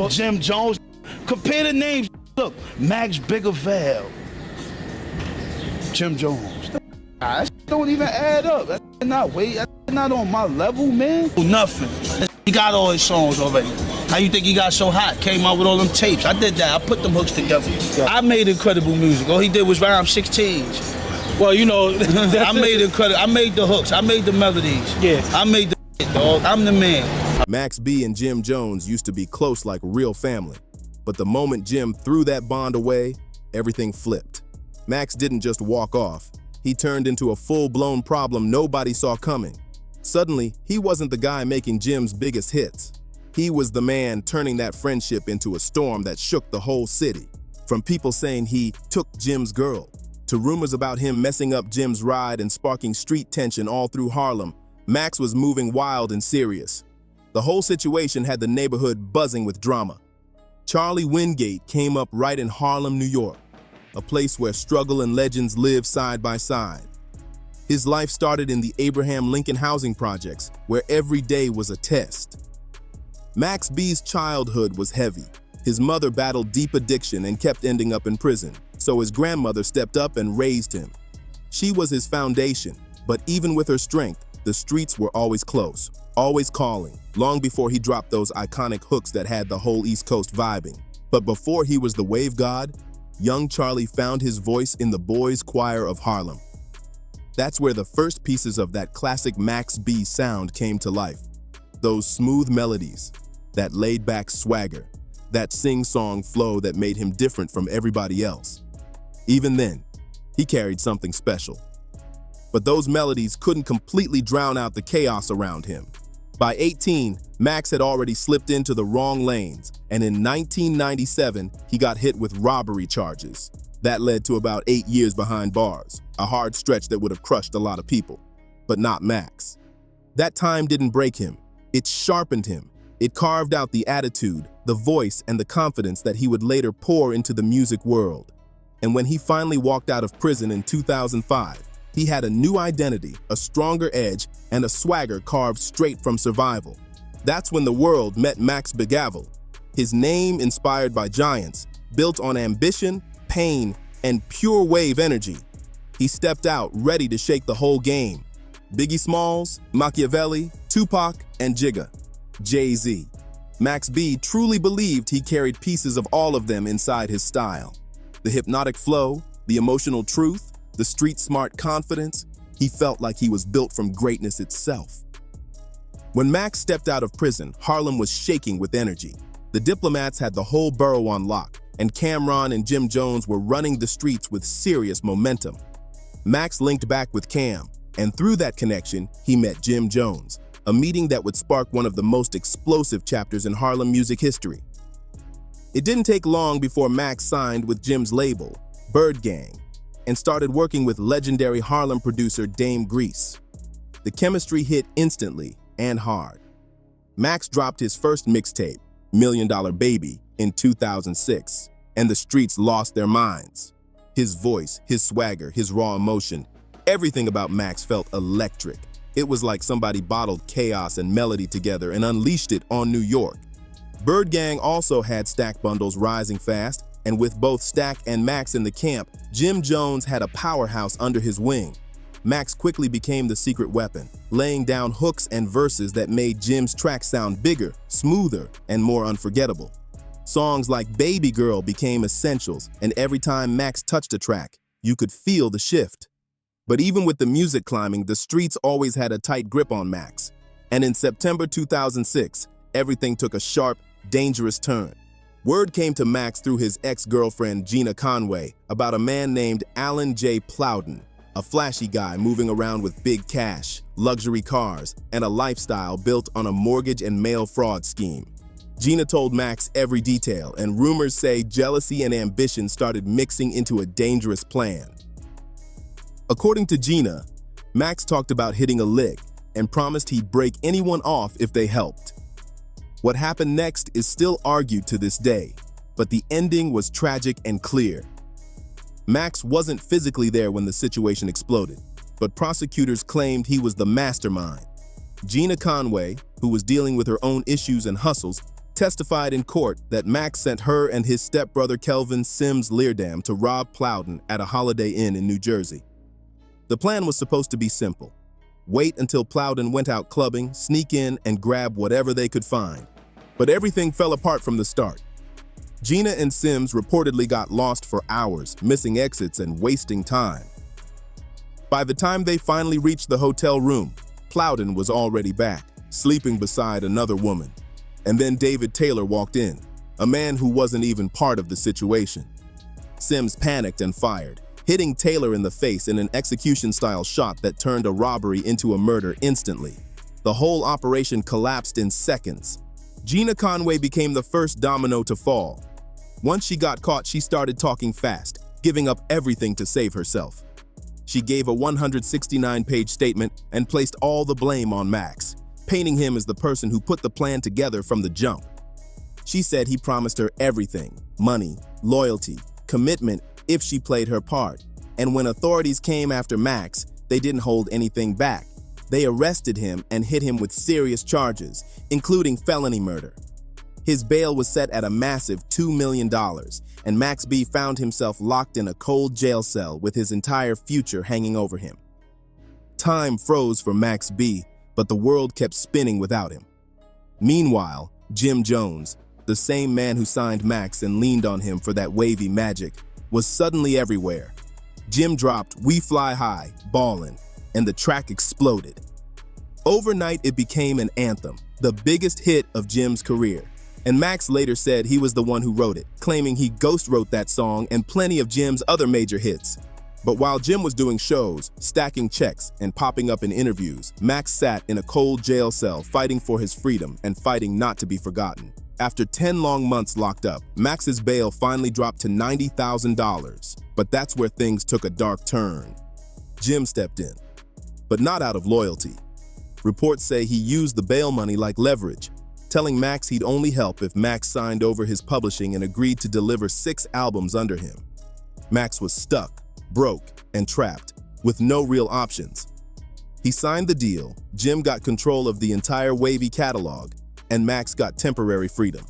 Jim Jones. Compare the names. Look, Max Biggavel, Jim Jones. That don't even add up. That's not on my level, man. Nothing. He got all his songs already. How you think he got so hot? Came out with all them tapes. I did that. I put them hooks together. Yeah. I made incredible music. All he did was rhyme 16s. Well, you know, I made incredible. I made the hooks. I made the melodies. Yeah. I made the shit, dog. I'm the man. Max B and Jim Jones used to be close like real family. But the moment Jim threw that bond away, everything flipped. Max didn't just walk off. He turned into a full-blown problem nobody saw coming. Suddenly, he wasn't the guy making Jim's biggest hits. He was the man turning that friendship into a storm that shook the whole city. From people saying he took Jim's girl, to rumors about him messing up Jim's ride and sparking street tension all through Harlem, Max was moving wild and serious. The whole situation had the neighborhood buzzing with drama. Charlie Wingate came up right in Harlem, New York, a place where struggle and legends live side by side. His life started in the Abraham Lincoln housing projects, where every day was a test. Max B's childhood was heavy. His mother battled deep addiction and kept ending up in prison, so his grandmother stepped up and raised him. She was his foundation, but even with her strength, the streets were always close, always calling, long before he dropped those iconic hooks that had the whole East Coast vibing. But before he was the wave god, young Charlie found his voice in the boys' choir of Harlem. That's where the first pieces of that classic Max B sound came to life. Those smooth melodies, that laid-back swagger, that sing-song flow that made him different from everybody else. Even then, he carried something special. But those melodies couldn't completely drown out the chaos around him. By 18, Max had already slipped into the wrong lanes, and in 1997, he got hit with robbery charges. That led to about 8 years behind bars, a hard stretch that would have crushed a lot of people. But not Max. That time didn't break him. It sharpened him. It carved out the attitude, the voice, and the confidence that he would later pour into the music world. And when he finally walked out of prison in 2005, he had a new identity, a stronger edge, and a swagger carved straight from survival. That's when the world met Max Biggavel. His name inspired by giants, built on ambition, pain, and pure wave energy. He stepped out ready to shake the whole game. Biggie Smalls, Machiavelli, Tupac, and Jigga. Jay-Z. Max B truly believed he carried pieces of all of them inside his style. The hypnotic flow, the emotional truth, the street-smart confidence, he felt like he was built from greatness itself. When Max stepped out of prison, Harlem was shaking with energy. The diplomats had the whole borough on lock, and Cameron and Jim Jones were running the streets with serious momentum. Max linked back with Cam, and through that connection, he met Jim Jones, a meeting that would spark one of the most explosive chapters in Harlem music history. It didn't take long before Max signed with Jim's label, Bird Gang, and started working with legendary Harlem producer Dame Grease. The chemistry hit instantly and hard. Max dropped his first mixtape, $1 Million Baby, in 2006, and the streets lost their minds. His voice, his swagger, his raw emotion, everything about Max felt electric. It was like somebody bottled chaos and melody together and unleashed it on New York. Bird Gang also had stack bundles rising fast, and with both Stack and Max in the camp, Jim Jones had a powerhouse under his wing. Max quickly became the secret weapon, laying down hooks and verses that made Jim's tracks sound bigger, smoother, and more unforgettable. Songs like Baby Girl became essentials, and every time Max touched a track, you could feel the shift. But even with the music climbing, the streets always had a tight grip on Max. And in September 2006, everything took a sharp, dangerous turn. Word came to Max through his ex-girlfriend Gina Conway about a man named Alan J. Plowden, a flashy guy moving around with big cash, luxury cars, and a lifestyle built on a mortgage and mail fraud scheme. Gina told Max every detail, and rumors say jealousy and ambition started mixing into a dangerous plan. According to Gina, Max talked about hitting a lick and promised he'd break anyone off if they helped. What happened next is still argued to this day, but the ending was tragic and clear. Max wasn't physically there when the situation exploded, but prosecutors claimed he was the mastermind. Gina Conway, who was dealing with her own issues and hustles, testified in court that Max sent her and his stepbrother Kelvin Sims Leardam to rob Plowden at a Holiday Inn in New Jersey. The plan was supposed to be simple. Wait until Plowden went out clubbing, sneak in, and grab whatever they could find. But everything fell apart from the start. Gina and Sims reportedly got lost for hours, missing exits and wasting time. By the time they finally reached the hotel room, Plowden was already back, sleeping beside another woman. And then David Taylor walked in, a man who wasn't even part of the situation. Sims panicked and fired, hitting Taylor in the face in an execution-style shot that turned a robbery into a murder instantly. The whole operation collapsed in seconds. Gina Conway became the first domino to fall. Once she got caught, she started talking fast, giving up everything to save herself. She gave a 169-page statement and placed all the blame on Max, painting him as the person who put the plan together from the jump. She said he promised her everything: money, loyalty, commitment if she played her part. And when authorities came after Max, they didn't hold anything back. They arrested him and hit him with serious charges, including felony murder. His bail was set at a massive $2 million, and Max B found himself locked in a cold jail cell with his entire future hanging over him. Time froze for Max B, but the world kept spinning without him. Meanwhile, Jim Jones, the same man who signed Max and leaned on him for that wavy magic, was suddenly everywhere. Jim dropped "We Fly High," ballin', and the track exploded. Overnight, it became an anthem, the biggest hit of Jim's career. And Max later said he was the one who wrote it, claiming he ghost-wrote that song and plenty of Jim's other major hits. But while Jim was doing shows, stacking checks, and popping up in interviews, Max sat in a cold jail cell fighting for his freedom and fighting not to be forgotten. After 10 long months locked up, Max's bail finally dropped to $90,000. But that's where things took a dark turn. Jim stepped in, but not out of loyalty. Reports say he used the bail money like leverage, telling Max he'd only help if Max signed over his publishing and agreed to deliver 6 albums under him. Max was stuck, broke, and trapped, with no real options. He signed the deal, Jim got control of the entire Wavy catalog, and Max got temporary freedom.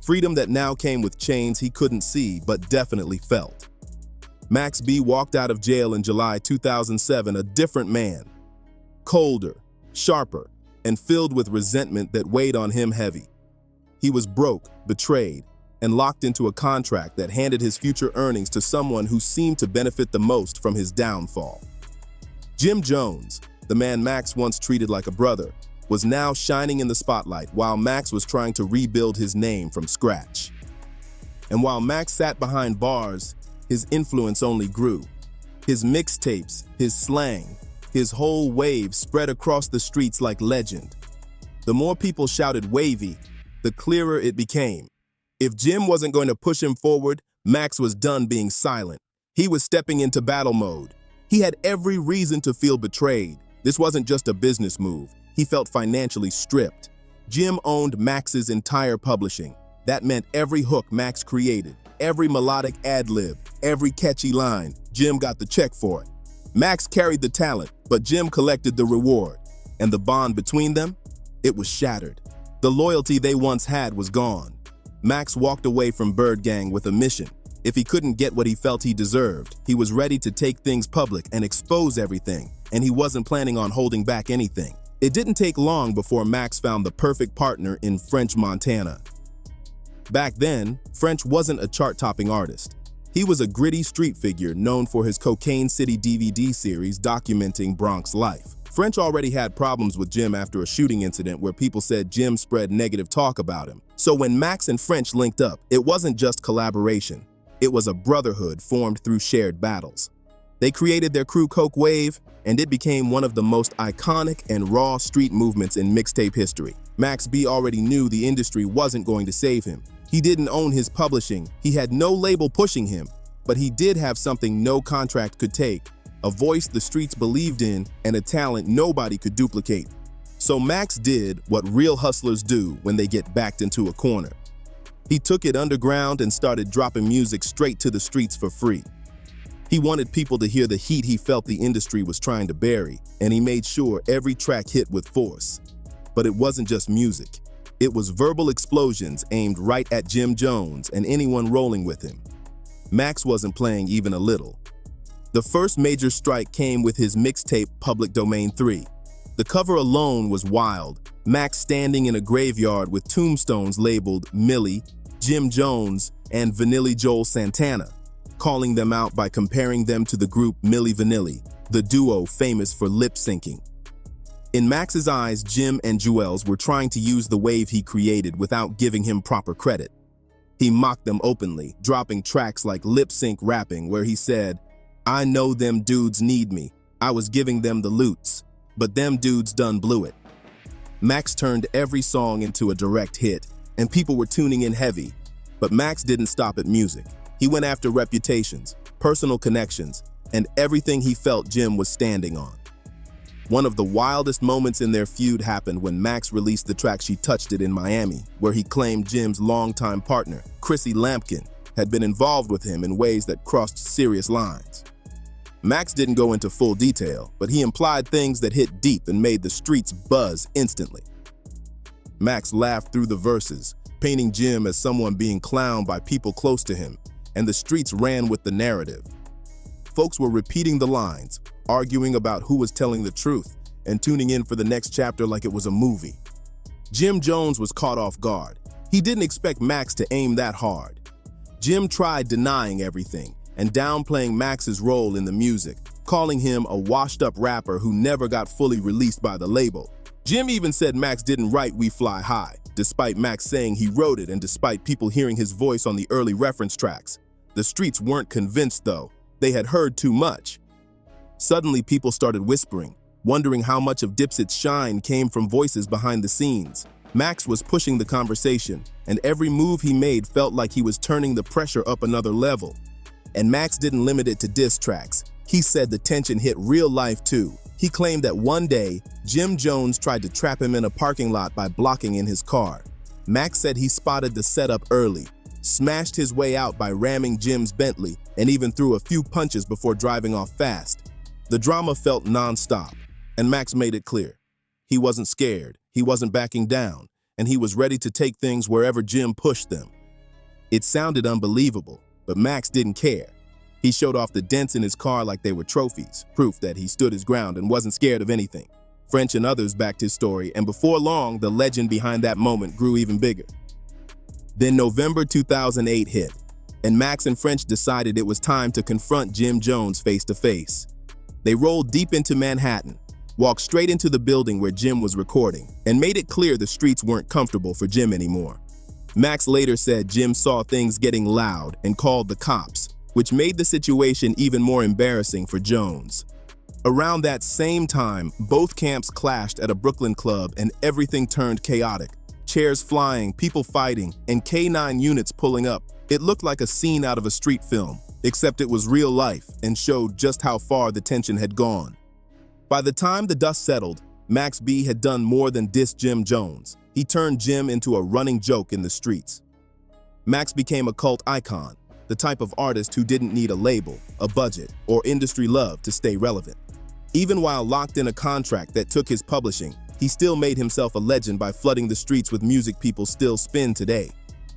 Freedom that now came with chains he couldn't see but definitely felt. Max B walked out of jail in July 2007 a different man. Colder, sharper, and filled with resentment that weighed on him heavy. He was broke, betrayed, and locked into a contract that handed his future earnings to someone who seemed to benefit the most from his downfall. Jim Jones, the man Max once treated like a brother, was now shining in the spotlight while Max was trying to rebuild his name from scratch. And while Max sat behind bars, his influence only grew. His mixtapes, his slang, his whole wave spread across the streets like legend. The more people shouted "Wavy," the clearer it became. If Jim wasn't going to push him forward, Max was done being silent. He was stepping into battle mode. He had every reason to feel betrayed. This wasn't just a business move. He felt financially stripped. Jim owned Max's entire publishing. That meant every hook Max created, every melodic ad-lib, every catchy line, Jim got the check for it. Max carried the talent, but Jim collected the reward. And the bond between them? It was shattered. The loyalty they once had was gone. Max walked away from Bird Gang with a mission. If he couldn't get what he felt he deserved, he was ready to take things public and expose everything, and he wasn't planning on holding back anything. It didn't take long before Max found the perfect partner in French Montana. Back then, French wasn't a chart-topping artist. He was a gritty street figure known for his Cocaine City DVD series documenting Bronx life. French already had problems with Jim after a shooting incident where people said Jim spread negative talk about him. So when Max and French linked up, it wasn't just collaboration. It was a brotherhood formed through shared battles. They created their crew Coke Wave, and it became one of the most iconic and raw street movements in mixtape history. Max B already knew the industry wasn't going to save him. He didn't own his publishing, he had no label pushing him, but he did have something no contract could take, a voice the streets believed in, and a talent nobody could duplicate. So Max did what real hustlers do when they get backed into a corner. He took it underground and started dropping music straight to the streets for free. He wanted people to hear the heat he felt the industry was trying to bury, and he made sure every track hit with force. But it wasn't just music. It was verbal explosions aimed right at Jim Jones and anyone rolling with him. Max wasn't playing even a little. The first major strike came with his mixtape Public Domain 3. The cover alone was wild. Max standing in a graveyard with tombstones labeled Millie, Jim Jones, and Vanilli Joel Santana, calling them out by comparing them to the group Milli Vanilli, the duo famous for lip syncing. In Max's eyes, Jim and Juelz were trying to use the wave he created without giving him proper credit. He mocked them openly, dropping tracks like lip sync rapping where he said, "I know them dudes need me. I was giving them the loots, but them dudes done blew it." Max turned every song into a direct hit, and people were tuning in heavy. But Max didn't stop at music. He went after reputations, personal connections, and everything he felt Jim was standing on. One of the wildest moments in their feud happened when Max released the track She Touched It in Miami, where he claimed Jim's longtime partner, Chrissy Lampkin, had been involved with him in ways that crossed serious lines. Max didn't go into full detail, but he implied things that hit deep and made the streets buzz instantly. Max laughed through the verses, painting Jim as someone being clowned by people close to him, and the streets ran with the narrative. Folks were repeating the lines, arguing about who was telling the truth, and tuning in for the next chapter like it was a movie. Jim Jones was caught off guard. He didn't expect Max to aim that hard. Jim tried denying everything and downplaying Max's role in the music, calling him a washed-up rapper who never got fully released by the label. Jim even said Max didn't write We Fly High, despite Max saying he wrote it and despite people hearing his voice on the early reference tracks. The streets weren't convinced, though. They had heard too much. Suddenly, people started whispering, wondering how much of Dipset's shine came from voices behind the scenes. Max was pushing the conversation, and every move he made felt like he was turning the pressure up another level. And Max didn't limit it to diss tracks. He said the tension hit real life too. He claimed that one day, Jim Jones tried to trap him in a parking lot by blocking in his car. Max said he spotted the setup early, smashed his way out by ramming Jim's Bentley, and even threw a few punches before driving off fast. The drama felt non-stop, and Max made it clear. He wasn't scared, he wasn't backing down, and he was ready to take things wherever Jim pushed them. It sounded unbelievable, but Max didn't care. He showed off the dents in his car like they were trophies, proof that he stood his ground and wasn't scared of anything. French and others backed his story, and before long, the legend behind that moment grew even bigger. Then November 2008 hit, and Max and French decided it was time to confront Jim Jones face to face. They rolled deep into Manhattan, walked straight into the building where Jim was recording, and made it clear the streets weren't comfortable for Jim anymore. Max later said Jim saw things getting loud and called the cops, which made the situation even more embarrassing for Jones. Around that same time, both camps clashed at a Brooklyn club and everything turned chaotic. Chairs flying, people fighting, and K9 units pulling up. It looked like a scene out of a street film, except it was real life and showed just how far the tension had gone. By the time the dust settled, Max B had done more than diss Jim Jones. He turned Jim into a running joke in the streets. Max became a cult icon, the type of artist who didn't need a label, a budget, or industry love to stay relevant. Even while locked in a contract that took his publishing, he still made himself a legend by flooding the streets with music people still spin today.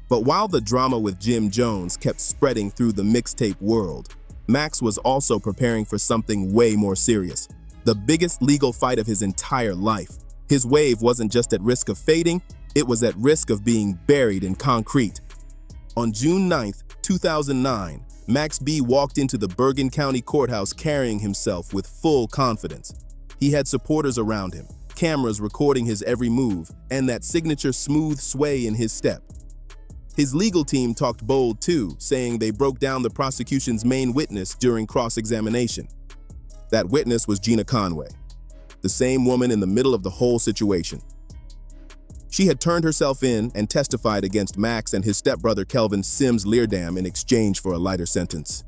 But while the drama with Jim Jones kept spreading through the mixtape world, Max was also preparing for something way more serious. The biggest legal fight of his entire life. His wave wasn't just at risk of fading, it was at risk of being buried in concrete. On June 9th, 2009, Max B walked into the Bergen County Courthouse carrying himself with full confidence. He had supporters around him, cameras recording his every move, and that signature smooth sway in his step. His legal team talked bold too, saying they broke down the prosecution's main witness during cross-examination. That witness was Gina Conway, the same woman in the middle of the whole situation. She had turned herself in and testified against Max and his stepbrother Kelvin Sims Leardam in exchange for a lighter sentence.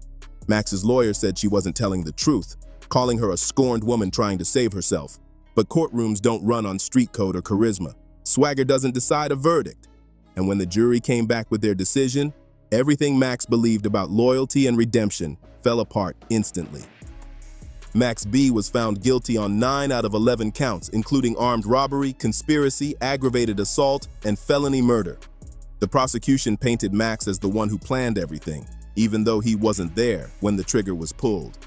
Max's lawyer said she wasn't telling the truth, calling her a scorned woman trying to save herself. But courtrooms don't run on street code or charisma. Swagger doesn't decide a verdict. And when the jury came back with their decision, everything Max believed about loyalty and redemption fell apart instantly. Max B was found guilty on 9 out of 11 counts, including armed robbery, conspiracy, aggravated assault, and felony murder. The prosecution painted Max as the one who planned everything, even though he wasn't there when the trigger was pulled.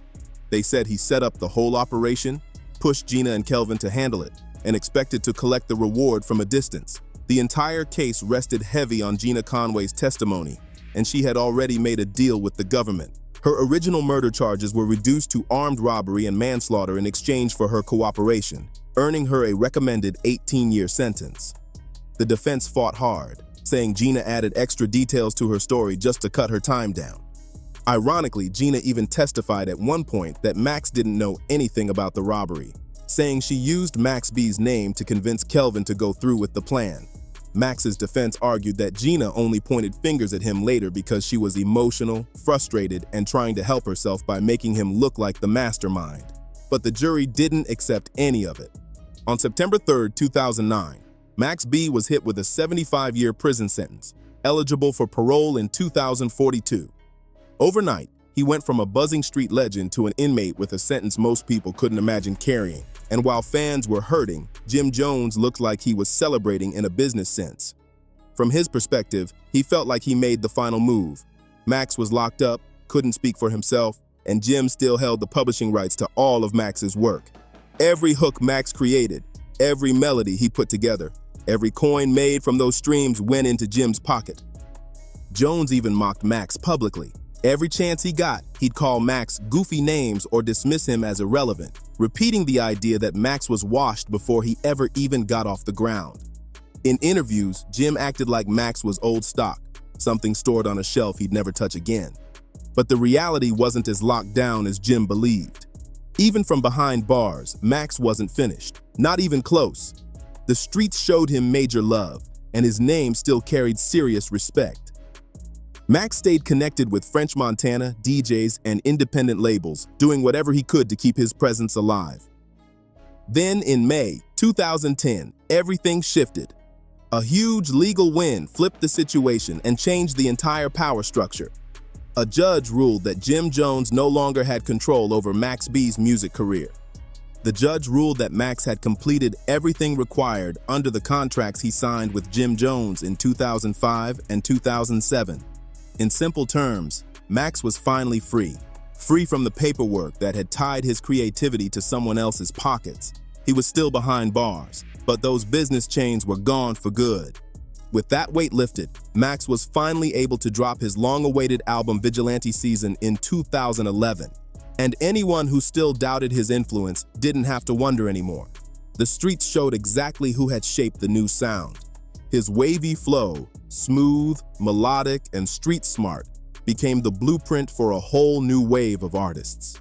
They said he set up the whole operation, pushed Gina and Kelvin to handle it, and expected to collect the reward from a distance. The entire case rested heavy on Gina Conway's testimony, and she had already made a deal with the government. Her original murder charges were reduced to armed robbery and manslaughter in exchange for her cooperation, earning her a recommended 18-year sentence. The defense fought hard, saying Gina added extra details to her story just to cut her time down. Ironically, Gina even testified at one point that Max didn't know anything about the robbery, saying she used Max B's name to convince Kelvin to go through with the plan. Max's defense argued that Gina only pointed fingers at him later because she was emotional, frustrated, and trying to help herself by making him look like the mastermind. But the jury didn't accept any of it. On September 3, 2009, Max B was hit with a 75-year prison sentence, eligible for parole in 2042. Overnight, he went from a buzzing street legend to an inmate with a sentence most people couldn't imagine carrying. And while fans were hurting, Jim Jones looked like he was celebrating in a business sense. From his perspective, he felt like he made the final move. Max was locked up, couldn't speak for himself, and Jim still held the publishing rights to all of Max's work. Every hook Max created, every melody he put together, every coin made from those streams went into Jim's pocket. Jones even mocked Max publicly. Every chance he got, he'd call Max goofy names or dismiss him as irrelevant, repeating the idea that Max was washed before he ever even got off the ground. In interviews, Jim acted like Max was old stock, something stored on a shelf he'd never touch again. But the reality wasn't as locked down as Jim believed. Even from behind bars, Max wasn't finished, not even close. The streets showed him major love, and his name still carried serious respect. Max stayed connected with French Montana, DJs, and independent labels, doing whatever he could to keep his presence alive. Then, in May 2010, everything shifted. A huge legal win flipped the situation and changed the entire power structure. A judge ruled that Jim Jones no longer had control over Max B's music career. The judge ruled that Max had completed everything required under the contracts he signed with Jim Jones in 2005 and 2007. In simple terms, Max was finally free from the paperwork that had tied his creativity to someone else's pockets. He was still behind bars, but those business chains were gone for good. With that weight lifted, Max was finally able to drop his long-awaited album Vigilante Season in 2011. And anyone who still doubted his influence didn't have to wonder anymore. The streets showed exactly who had shaped the new sound. His wavy flow, smooth, melodic, and street smart, became the blueprint for a whole new wave of artists.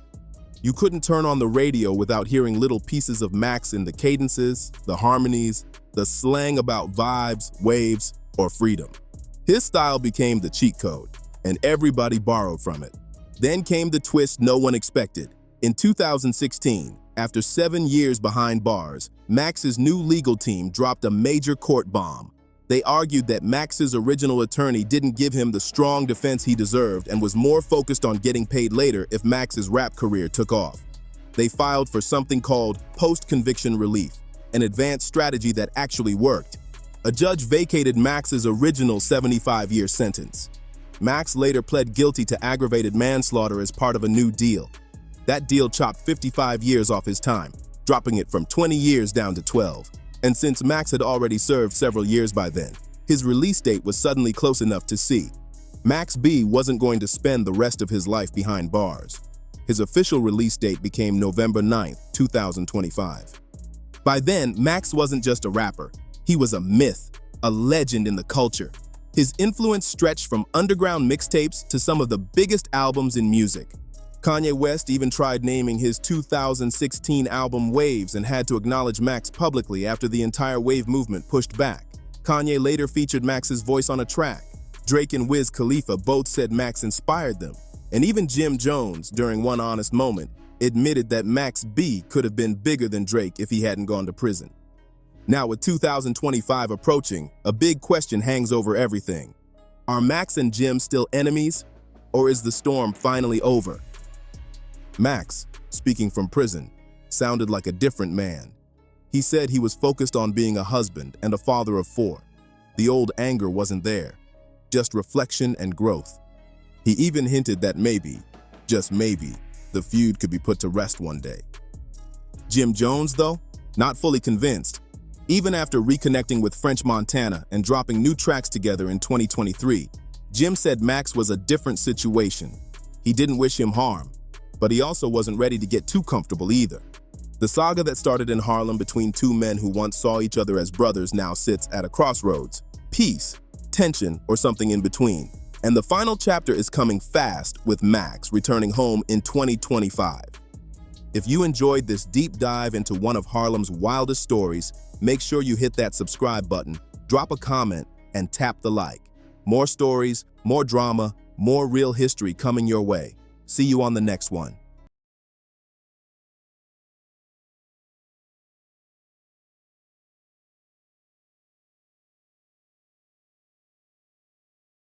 You couldn't turn on the radio without hearing little pieces of Max in the cadences, the harmonies, the slang about vibes, waves, or freedom. His style became the cheat code, and everybody borrowed from it. Then came the twist no one expected. In 2016, after 7 years behind bars, Max's new legal team dropped a major court bomb. They argued that Max's original attorney didn't give him the strong defense he deserved and was more focused on getting paid later if Max's rap career took off. They filed for something called post-conviction relief, an advanced strategy that actually worked. A judge vacated Max's original 75-year sentence. Max later pled guilty to aggravated manslaughter as part of a new deal. That deal chopped 55 years off his time, dropping it from 20 years down to 12. And since Max had already served several years by then, his release date was suddenly close enough to see. Max B wasn't going to spend the rest of his life behind bars. His official release date became November 9, 2025. By then, Max wasn't just a rapper. He was a myth, a legend in the culture. His influence stretched from underground mixtapes to some of the biggest albums in music. Kanye West even tried naming his 2016 album Waves and had to acknowledge Max publicly after the entire wave movement pushed back. Kanye later featured Max's voice on a track. Drake and Wiz Khalifa both said Max inspired them. And even Jim Jones, during one honest moment, admitted that Max B could have been bigger than Drake if he hadn't gone to prison. Now, with 2025 approaching, a big question hangs over everything. Are Max and Jim still enemies, or is the storm finally over? Max, speaking from prison, sounded like a different man. He said he was focused on being a husband and a father of 4. The old anger wasn't there, just reflection and growth. He even hinted that maybe, just maybe, the feud could be put to rest one day. Jim Jones, though, not fully convinced. Even after reconnecting with French Montana and dropping new tracks together in 2023, Jim said Max was a different situation. He didn't wish him harm, but he also wasn't ready to get too comfortable either. The saga that started in Harlem between 2 men who once saw each other as brothers now sits at a crossroads. Peace, tension, or something in between. And the final chapter is coming fast, with Max returning home in 2025. If you enjoyed this deep dive into one of Harlem's wildest stories, make sure you hit that subscribe button, drop a comment, and tap the like. More stories, more drama, more real history coming your way. See you on the next one.